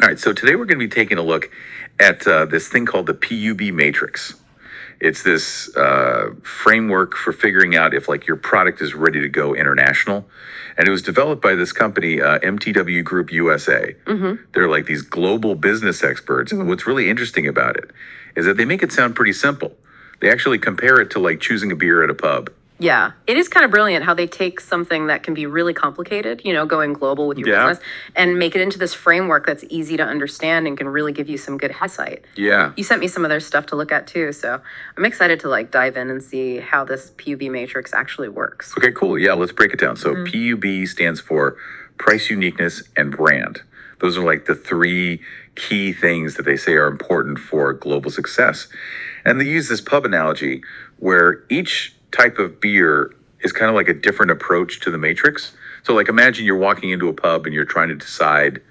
All right, so today we're going to be taking a look at this thing called the P.U.B matrix. It's this framework for figuring out if like your product is ready to go international. And it was developed by this company, MTW Group USA. They're like these global business experts. And what's really interesting about it is that they make it sound pretty simple. They actually compare it to like choosing a beer at a pub. Yeah, it is kind of brilliant how they take something that can be really complicated, going global with your business, and make it into this framework that's easy to understand and can really give you some good insight. Yeah. You sent me some of their stuff to look at too, so I'm excited to like dive in and see how this PUB matrix actually works. Okay, cool. Yeah, let's break it down. So PUB stands for price, uniqueness, and brand. Those are like the three key things that they say are important for global success. And they use this pub analogy where each type of beer is kind of like a different approach to the matrix. So like imagine you're walking into a pub and you're trying to decide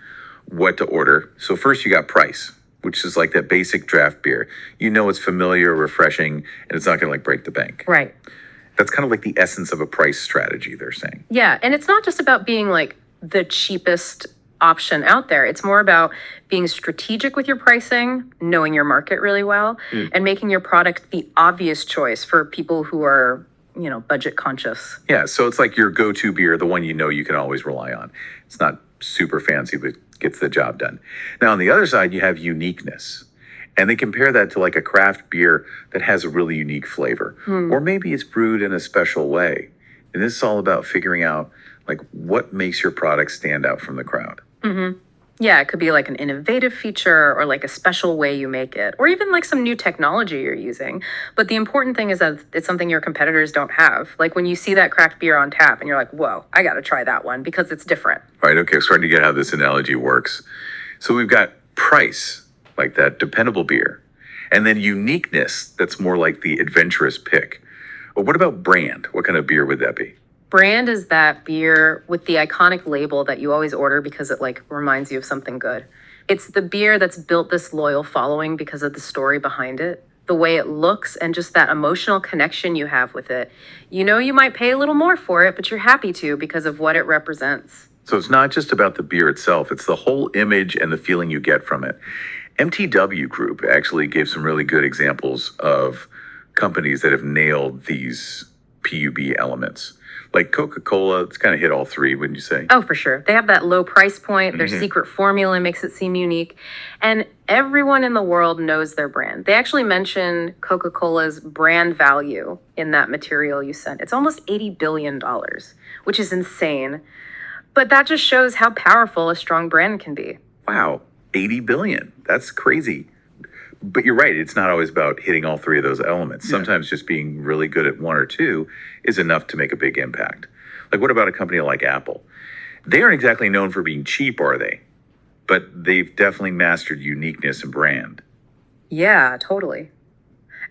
what to order. So first you got price, which is like that basic draft beer. It's familiar, refreshing, and it's not going to like break the bank. Right. That's kind of like the essence of a price strategy, they're saying. Yeah, and it's not just about being like the cheapest option out there. It's more about being strategic with your pricing, knowing your market really well, and making your product the obvious choice for people who are, budget conscious. Yeah, so it's like your go-to beer, the one you can always rely on. It's not super fancy, but gets the job done. Now, on the other side, you have uniqueness. And they compare that to like a craft beer that has a really unique flavor. Or maybe it's brewed in a special way. And this is all about figuring out like what makes your product stand out from the crowd. Yeah, it could be like an innovative feature or like a special way you make it, or even like some new technology you're using. But the important thing is that it's something your competitors don't have. Like when you see that craft beer on tap and you're like, whoa, I got to try that one because it's different. Right, okay, starting to get how this analogy works. So we've got price, like that dependable beer, and then uniqueness, that's more like the adventurous pick. Well, what about brand? What kind of beer would that be? Brand is that beer with the iconic label that you always order because it like reminds you of something good. It's the beer that's built this loyal following because of the story behind it, the way it looks, and just that emotional connection you have with it. You might pay a little more for it, but you're happy to because of what it represents. So it's not just about the beer itself, it's the whole image and the feeling you get from it. MTW Group actually gave some really good examples of companies that have nailed these PUB elements. Like Coca-Cola, it's kind of hit all three, wouldn't you say? Oh, for sure. They have that low price point. Their secret formula makes it seem unique. And everyone in the world knows their brand. They actually mention Coca-Cola's brand value in that material you sent. It's almost $80 billion, which is insane. But that just shows how powerful a strong brand can be. Wow, 80 billion. That's crazy. But you're right, it's not always about hitting all three of those elements. Sometimes just being really good at one or two is enough to make a big impact. Like what about a company like Apple? They aren't exactly known for being cheap, are they? But they've definitely mastered uniqueness and brand. Yeah, totally.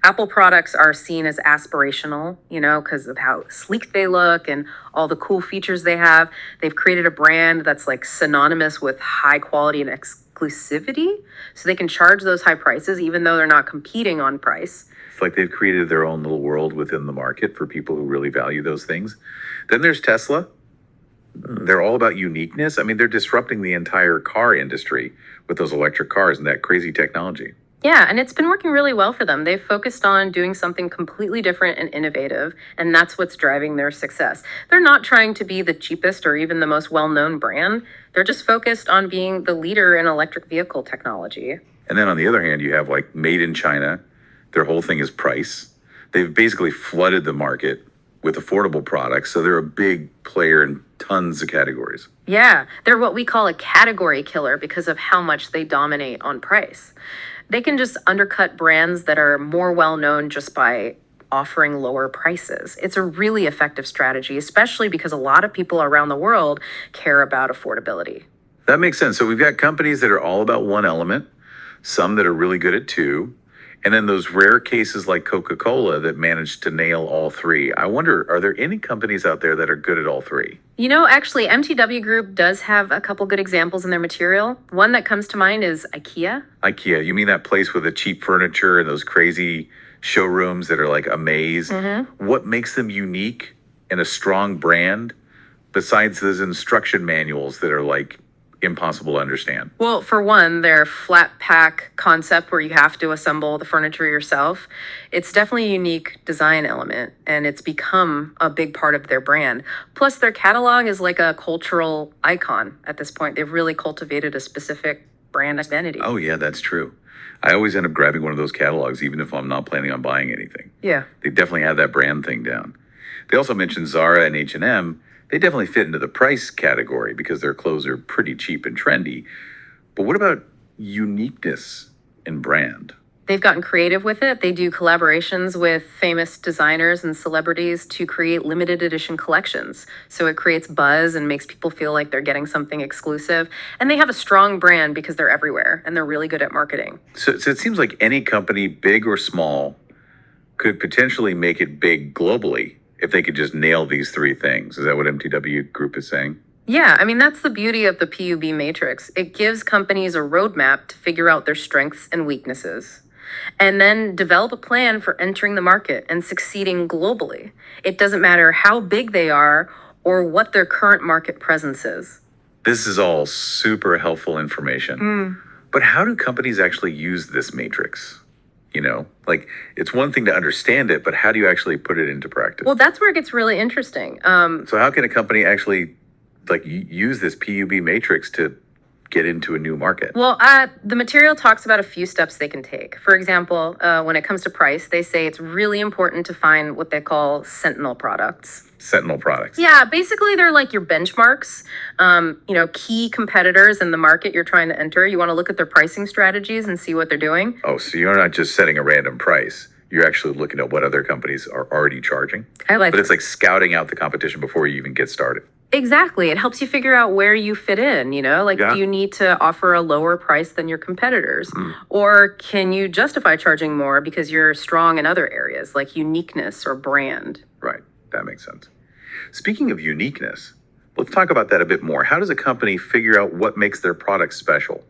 Apple products are seen as aspirational, because of how sleek they look and all the cool features they have. They've created a brand that's like synonymous with high quality and exclusivity. So they can charge those high prices even though they're not competing on price. It's like they've created their own little world within the market for people who really value those things. Then there's Tesla. They're all about uniqueness. I mean, they're disrupting the entire car industry with those electric cars and that crazy technology. Yeah, and it's been working really well for them. They've focused on doing something completely different and innovative, and that's what's driving their success. They're not trying to be the cheapest or even the most well-known brand. They're just focused on being the leader in electric vehicle technology. And then on the other hand, you have like made in China. Their whole thing is price. They've basically flooded the market with affordable products, so they're a big player in tons of categories. Yeah, they're what we call a category killer because of how much they dominate on price. They can just undercut brands that are more well-known just by offering lower prices. It's a really effective strategy, especially because a lot of people around the world care about affordability. That makes sense. So we've got companies that are all about one element, some that are really good at two, and then those rare cases like Coca-Cola that managed to nail all three. I wonder, are there any companies out there that are good at all three? Actually, MTW Group does have a couple good examples in their material. One that comes to mind is IKEA. IKEA, you mean that place with the cheap furniture and those crazy showrooms that are like a maze? What makes them unique and a strong brand besides those instruction manuals that are like impossible to understand? Well, for one, their flat pack concept where you have to assemble the furniture yourself, it's definitely a unique design element and it's become a big part of their brand. Plus, their catalog is like a cultural icon at this point. They've really cultivated a specific brand identity. Oh, yeah, that's true. I always end up grabbing one of those catalogs, even if I'm not planning on buying anything. Yeah. They definitely have that brand thing down. They also mentioned Zara and H&M. They definitely fit into the price category because their clothes are pretty cheap and trendy. But what about uniqueness in brand? They've gotten creative with it. They do collaborations with famous designers and celebrities to create limited edition collections. So it creates buzz and makes people feel like they're getting something exclusive. And they have a strong brand because they're everywhere and they're really good at marketing. So it seems like any company, big or small, could potentially make it big globally if they could just nail these three things. Is that what MTW Group is saying? Yeah, I mean, that's the beauty of the PUB matrix. It gives companies a roadmap to figure out their strengths and weaknesses, and then develop a plan for entering the market and succeeding globally. It doesn't matter how big they are or what their current market presence is. This is all super helpful information. But how do companies actually use this matrix? You know, like it's one thing to understand it, but how do you actually put it into practice? Well, that's where it gets really interesting. So how can a company actually use this PUB matrix to get into a new market? Well, the material talks about a few steps they can take. For example, when it comes to price, they say it's really important to find what they call sentinel products. Sentinel products. Yeah, basically they're like your benchmarks, key competitors in the market you're trying to enter. You want to look at their pricing strategies and see what they're doing. Oh, so you're not just setting a random price. You're actually looking at what other companies are already charging. I like But that. it's like scouting out the competition before you even get started. Exactly. It helps you figure out where you fit in, Yeah. do you need to offer a lower price than your competitors? Or can you justify charging more because you're strong in other areas like uniqueness or brand? Right. That makes sense. Speaking of uniqueness, let's talk about that a bit more. How does a company figure out what makes their product special?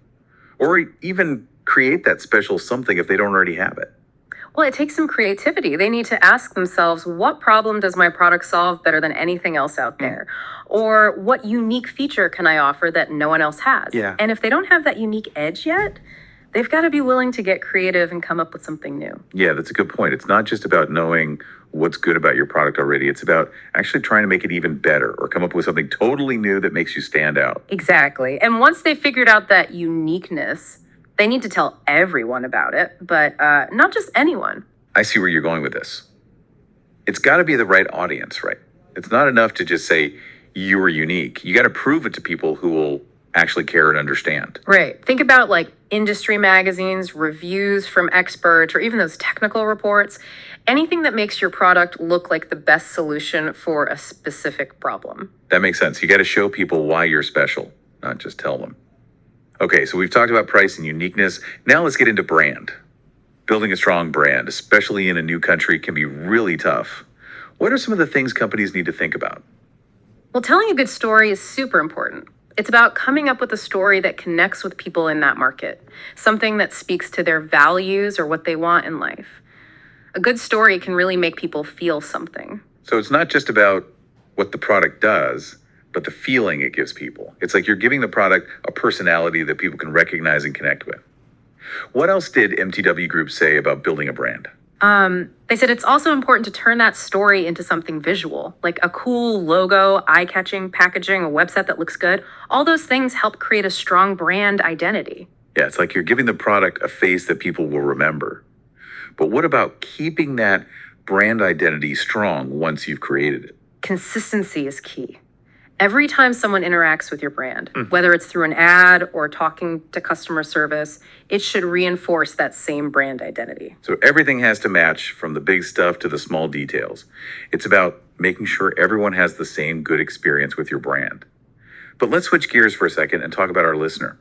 Or even create that special something if they don't already have it? Well, it takes some creativity. They need to ask themselves, what problem does my product solve better than anything else out there? Or what unique feature can I offer that no one else has? Yeah. And if they don't have that unique edge yet, they've got to be willing to get creative and come up with something new. Yeah, that's a good point. It's not just about knowing what's good about your product already. It's about actually trying to make it even better or come up with something totally new that makes you stand out. Exactly. And once they figured out that uniqueness, they need to tell everyone about it, but not just anyone. I see where you're going with this. It's got to be the right audience, right? It's not enough to just say you are unique. You got to prove it to people who will actually care and understand. Right. Think about like industry magazines, reviews from experts, or even those technical reports. Anything that makes your product look like the best solution for a specific problem. That makes sense. You got to show people why you're special, not just tell them. Okay, so we've talked about price and uniqueness. Now let's get into brand. Building a strong brand, especially in a new country, can be really tough. What are some of the things companies need to think about? Well, telling a good story is super important. It's about coming up with a story that connects with people in that market, something that speaks to their values or what they want in life. A good story can really make people feel something. So it's not just about what the product does, but the feeling it gives people. It's like you're giving the product a personality that people can recognize and connect with. What else did MTW Group say about building a brand? They said it's also important to turn that story into something visual, like a cool logo, eye-catching packaging, a website that looks good. All those things help create a strong brand identity. Yeah, it's like you're giving the product a face that people will remember. But what about keeping that brand identity strong once you've created it? Consistency is key. Every time someone interacts with your brand, whether it's through an ad or talking to customer service, it should reinforce that same brand identity. So everything has to match from the big stuff to the small details. It's about making sure everyone has the same good experience with your brand. But let's switch gears for a second and talk about our listener.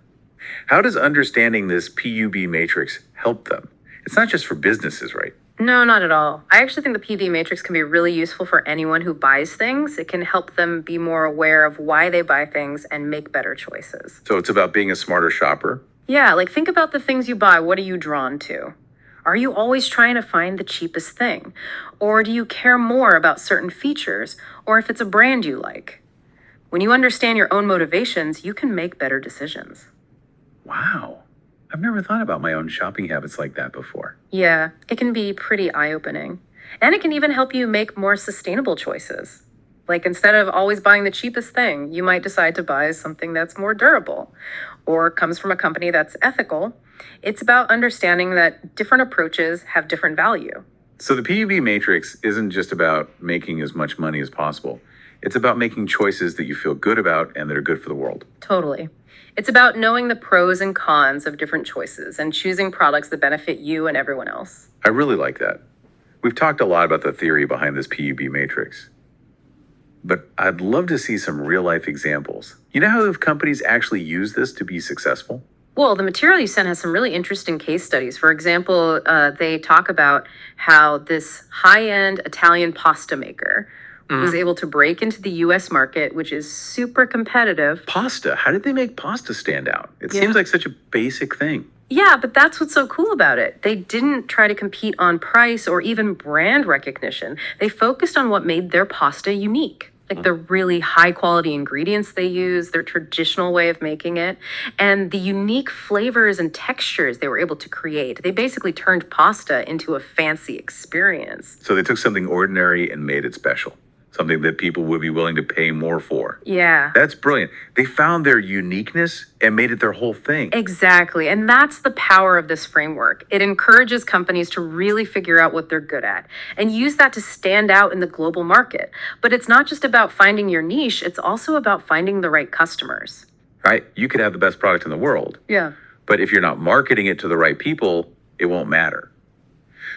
How does understanding this PUB matrix help them? It's not just for businesses, right? No, not at all. I actually think the PUB matrix can be really useful for anyone who buys things. It can help them be more aware of why they buy things and make better choices. So it's about being a smarter shopper. Yeah, like think about the things you buy. What are you drawn to? Are you always trying to find the cheapest thing? Or do you care more about certain features or if it's a brand you like? When you understand your own motivations, you can make better decisions. Wow. I've never thought about my own shopping habits like that before. Yeah, it can be pretty eye-opening. And it can even help you make more sustainable choices. Like instead of always buying the cheapest thing, you might decide to buy something that's more durable or comes from a company that's ethical. It's about understanding that different approaches have different value. So the PUB matrix isn't just about making as much money as possible. It's about making choices that you feel good about and that are good for the world. Totally. It's about knowing the pros and cons of different choices and choosing products that benefit you and everyone else. I really like that. We've talked a lot about the theory behind this PUB matrix, but I'd love to see some real life examples. You know how companies actually use this to be successful? Well, the material you sent has some really interesting case studies. For example, they talk about how this high-end Italian pasta maker was able to break into the US market, which is super competitive. Pasta? How did they make pasta stand out? It seems like such a basic thing. Yeah, but that's what's so cool about it. They didn't try to compete on price or even brand recognition. They focused on what made their pasta unique. Like the really high quality ingredients they use, their traditional way of making it, and the unique flavors and textures they were able to create. They basically turned pasta into a fancy experience. So they took something ordinary and made it special. Something that people would be willing to pay more for. Yeah. That's brilliant. They found their uniqueness and made it their whole thing. Exactly. And that's the power of this framework. It encourages companies to really figure out what they're good at and use that to stand out in the global market. But it's not just about finding your niche, it's also about finding the right customers. Right? You could have the best product in the world. Yeah. But if you're not marketing it to the right people, it won't matter.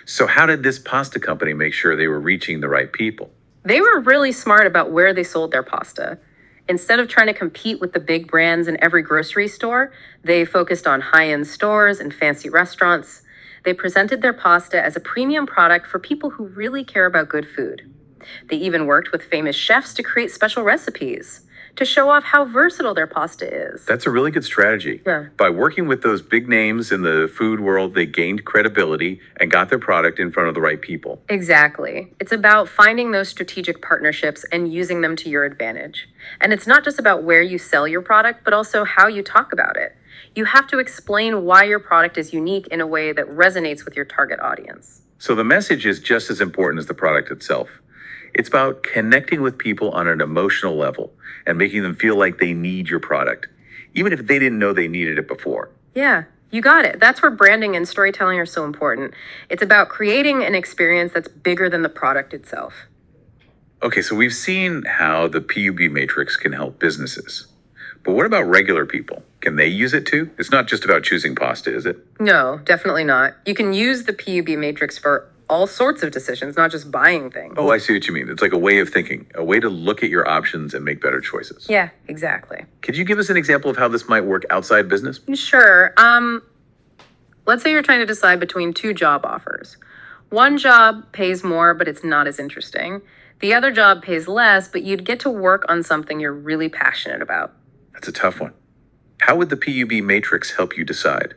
So how did this pasta company make sure they were reaching the right people? They were really smart about where they sold their pasta. Instead of trying to compete with the big brands in every grocery store, they focused on high-end stores and fancy restaurants. They presented their pasta as a premium product for people who really care about good food. They even worked with famous chefs to create special recipes to show off how versatile their pasta is. That's a really good strategy. Yeah. By working with those big names in the food world, they gained credibility and got their product in front of the right people. Exactly. It's about finding those strategic partnerships and using them to your advantage. And it's not just about where you sell your product, but also how you talk about it. You have to explain why your product is unique in a way that resonates with your target audience. So the message is just as important as the product itself. It's about connecting with people on an emotional level and making them feel like they need your product, even if they didn't know they needed it before. Yeah, you got it. That's where branding and storytelling are so important. It's about creating an experience that's bigger than the product itself. Okay, so we've seen how the PUB matrix can help businesses. But what about regular people? Can they use it too? It's not just about choosing pasta, is it? No, definitely not. You can use the PUB matrix for all sorts of decisions, not just buying things. Oh, I see what you mean. It's like a way of thinking, a way to look at your options and make better choices. Yeah, exactly. Could you give us an example of how this might work outside business? Sure. Let's say you're trying to decide between two job offers. One job pays more, but it's not as interesting. The other job pays less, but you'd get to work on something you're really passionate about. That's a tough one. How would the PUB matrix help you decide?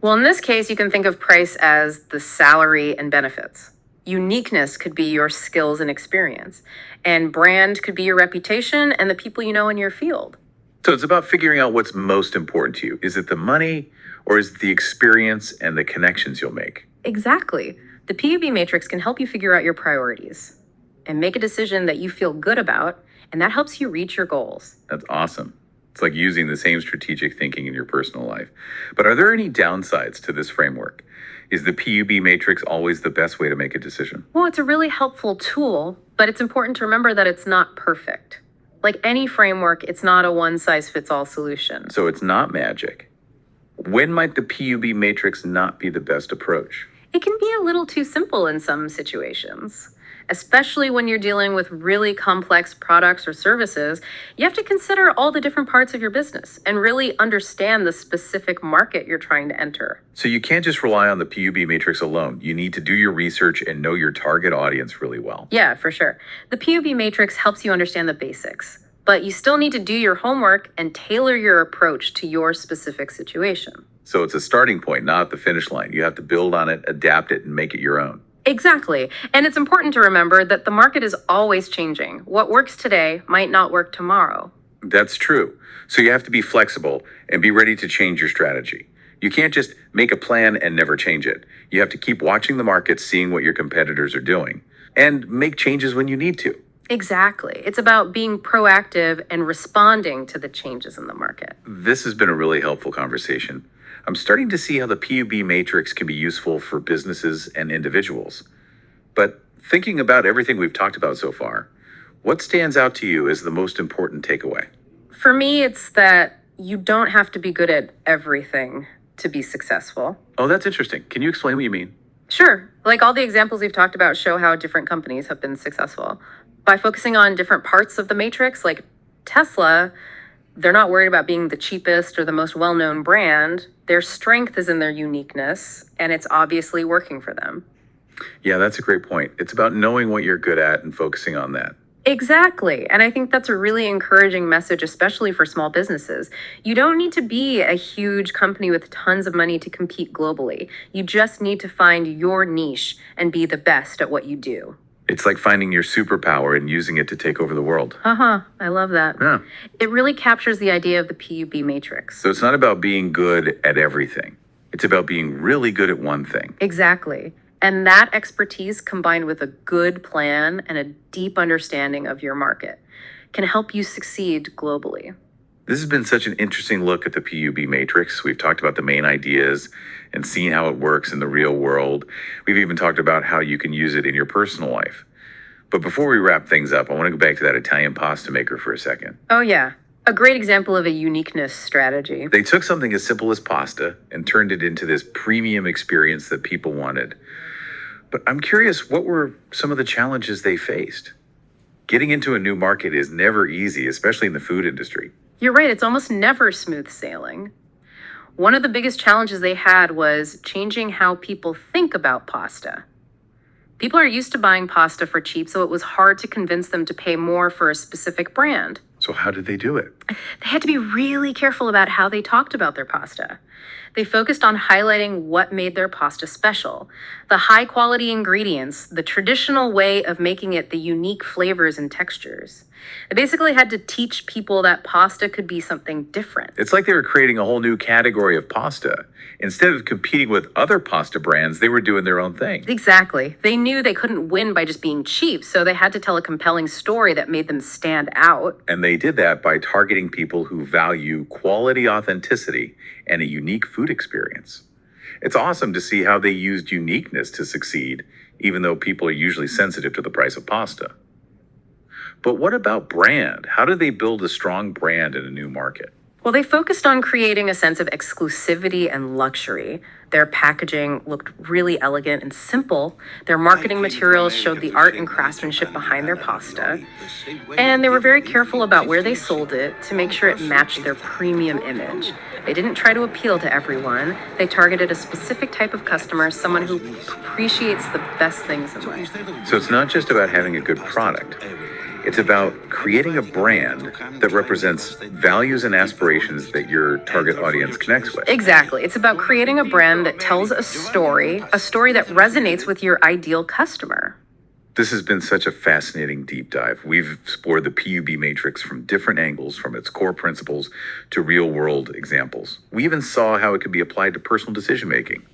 Well, in this case, you can think of price as the salary and benefits. Uniqueness could be your skills and experience. And brand could be your reputation and the people you know in your field. So it's about figuring out what's most important to you. Is it the money or is it the experience and the connections you'll make? Exactly. The PUB matrix can help you figure out your priorities and make a decision that you feel good about, and that helps you reach your goals. That's awesome. It's like using the same strategic thinking in your personal life. But are there any downsides to this framework? Is the PUB matrix always the best way to make a decision? Well, it's a really helpful tool, but it's important to remember that it's not perfect. Like any framework, it's not a one-size-fits-all solution. So it's not magic. When might the PUB matrix not be the best approach? It can be a little too simple in some situations. Especially when you're dealing with really complex products or services, you have to consider all the different parts of your business and really understand the specific market you're trying to enter. So you can't just rely on the PUB matrix alone. You need to do your research and know your target audience really well. Yeah, for sure. The PUB matrix helps you understand the basics, but you still need to do your homework and tailor your approach to your specific situation. So it's a starting point, not the finish line. You have to build on it, adapt it, and make it your own. Exactly. And it's important to remember that the market is always changing. What works today might not work tomorrow. That's true. So you have to be flexible and be ready to change your strategy. You can't just make a plan and never change it. You have to keep watching the market, seeing what your competitors are doing, and make changes when you need to. Exactly. It's about being proactive and responding to the changes in the market. This has been a really helpful conversation. I'm starting to see how the PUB matrix can be useful for businesses and individuals. But thinking about everything we've talked about so far, what stands out to you as the most important takeaway? For me, it's that you don't have to be good at everything to be successful. Oh, that's interesting. Can you explain what you mean? Sure. Like all the examples we've talked about show how different companies have been successful. By focusing on different parts of the matrix, like Tesla, they're not worried about being the cheapest or the most well-known brand. Their strength is in their uniqueness, and it's obviously working for them. Yeah, that's a great point. It's about knowing what you're good at and focusing on that. Exactly. And I think that's a really encouraging message, especially for small businesses. You don't need to be a huge company with tons of money to compete globally. You just need to find your niche and be the best at what you do. It's like finding your superpower and using it to take over the world. I love that. Yeah. It really captures the idea of the PUB matrix. So it's not about being good at everything. It's about being really good at one thing. Exactly. And that expertise combined with a good plan and a deep understanding of your market can help you succeed globally. This has been such an interesting look at the PUB matrix. We've talked about the main ideas and seen how it works in the real world. We've even talked about how you can use it in your personal life. But before we wrap things up, I want to go back to that Italian pasta maker for a second. Oh, yeah. A great example of a uniqueness strategy. They took something as simple as pasta and turned it into this premium experience that people wanted. But I'm curious, what were some of the challenges they faced? Getting into a new market is never easy, especially in the food industry. You're right, it's almost never smooth sailing. One of the biggest challenges they had was changing how people think about pasta. People are used to buying pasta for cheap, so it was hard to convince them to pay more for a specific brand. So how did they do it? They had to be really careful about how they talked about their pasta. They focused on highlighting what made their pasta special, the high quality ingredients, the traditional way of making it, the unique flavors and textures. They basically had to teach people that pasta could be something different. It's like they were creating a whole new category of pasta. Instead of competing with other pasta brands, they were doing their own thing. Exactly. They knew they couldn't win by just being cheap, so they had to tell a compelling story that made them stand out. And they did that by targeting people who value quality authenticity and a unique food experience. It's awesome to see how they used uniqueness to succeed, even though people are usually sensitive to the price of pasta. But what about brand? How do they build a strong brand in a new market? Well, they focused on creating a sense of exclusivity and luxury. Their packaging looked really elegant and simple. Their marketing materials showed the art and craftsmanship behind their pasta. And they were very careful about where they sold it to make sure it matched their premium image. They didn't try to appeal to everyone. They targeted a specific type of customer, someone who appreciates the best things in life. So it's not just about having a good product. It's about creating a brand that represents values and aspirations that your target audience connects with. Exactly. It's about creating a brand that tells a story that resonates with your ideal customer. This has been such a fascinating deep dive. We've explored the PUB matrix from different angles, from its core principles to real-world examples. We even saw how it could be applied to personal decision-making.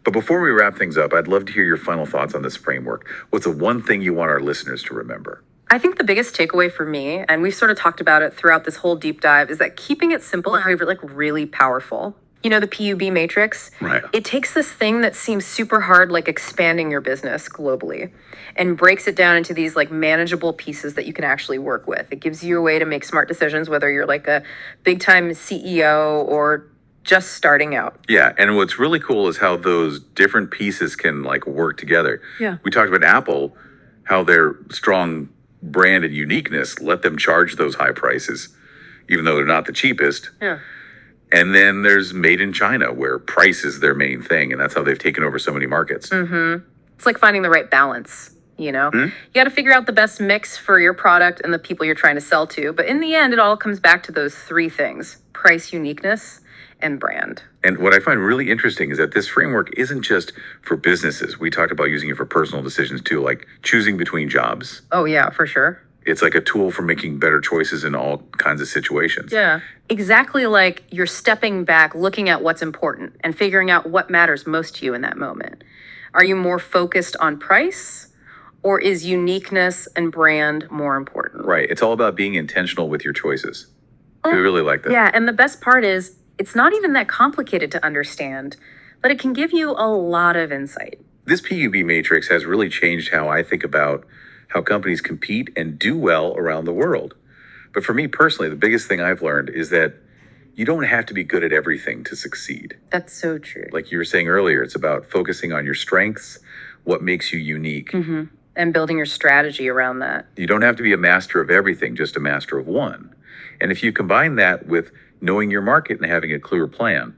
But before we wrap things up, I'd love to hear your final thoughts on this framework. What's the one thing you want our listeners to remember? I think the biggest takeaway for me, and we've sort of talked about it throughout this whole deep dive, is that keeping it simple and really powerful. You know, the PUB matrix? Right. It takes this thing that seems super hard, like expanding your business globally, and breaks it down into these like manageable pieces that you can actually work with. It gives you a way to make smart decisions, whether you're like a big time CEO or just starting out. Yeah, and what's really cool is how those different pieces can like work together. Yeah. We talked about Apple, how their strong brand and uniqueness let them charge those high prices, even though they're not the cheapest. Yeah. And then there's Made in China, where price is their main thing, and that's how they've taken over so many markets. Mm-hmm. It's like finding the right balance, you know? Mm-hmm. You got to figure out the best mix for your product and the people you're trying to sell to. But in the end, it all comes back to those three things: price, uniqueness, and brand. And what I find really interesting is that this framework isn't just for businesses. We talked about using it for personal decisions too, like choosing between jobs. Oh, yeah, for sure. It's like a tool for making better choices in all kinds of situations. Yeah. Exactly, like you're stepping back, looking at what's important and figuring out what matters most to you in that moment. Are you more focused on price, or is uniqueness and brand more important? Right. It's all about being intentional with your choices. We really like that. Yeah, and the best part is it's not even that complicated to understand, but it can give you a lot of insight. This PUB matrix has really changed how I think about how companies compete and do well around the world. But for me personally, the biggest thing I've learned is that you don't have to be good at everything to succeed. That's so true. Like you were saying earlier, it's about focusing on your strengths, what makes you unique. And building your strategy around that. You don't have to be a master of everything, just a master of one. And if you combine that with knowing your market and having a clear plan,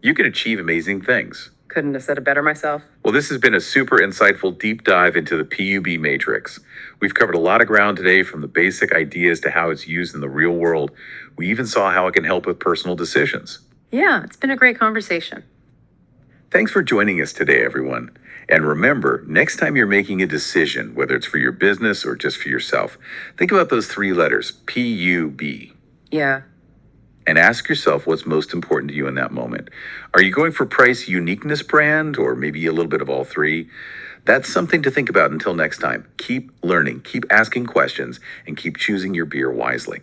you can achieve amazing things. Couldn't have said it better myself. Well, this has been a super insightful deep dive into the PUB matrix. We've covered a lot of ground today, from the basic ideas to how it's used in the real world. We even saw how it can help with personal decisions. Yeah, it's been a great conversation. Thanks for joining us today, everyone. And remember, next time you're making a decision, whether it's for your business or just for yourself, think about those 3 letters, PUB. Yeah. And ask yourself what's most important to you in that moment. Are you going for price, uniqueness, brand, or maybe a little bit of all 3? That's something to think about. Until next time, keep learning, keep asking questions, and keep choosing your beer wisely.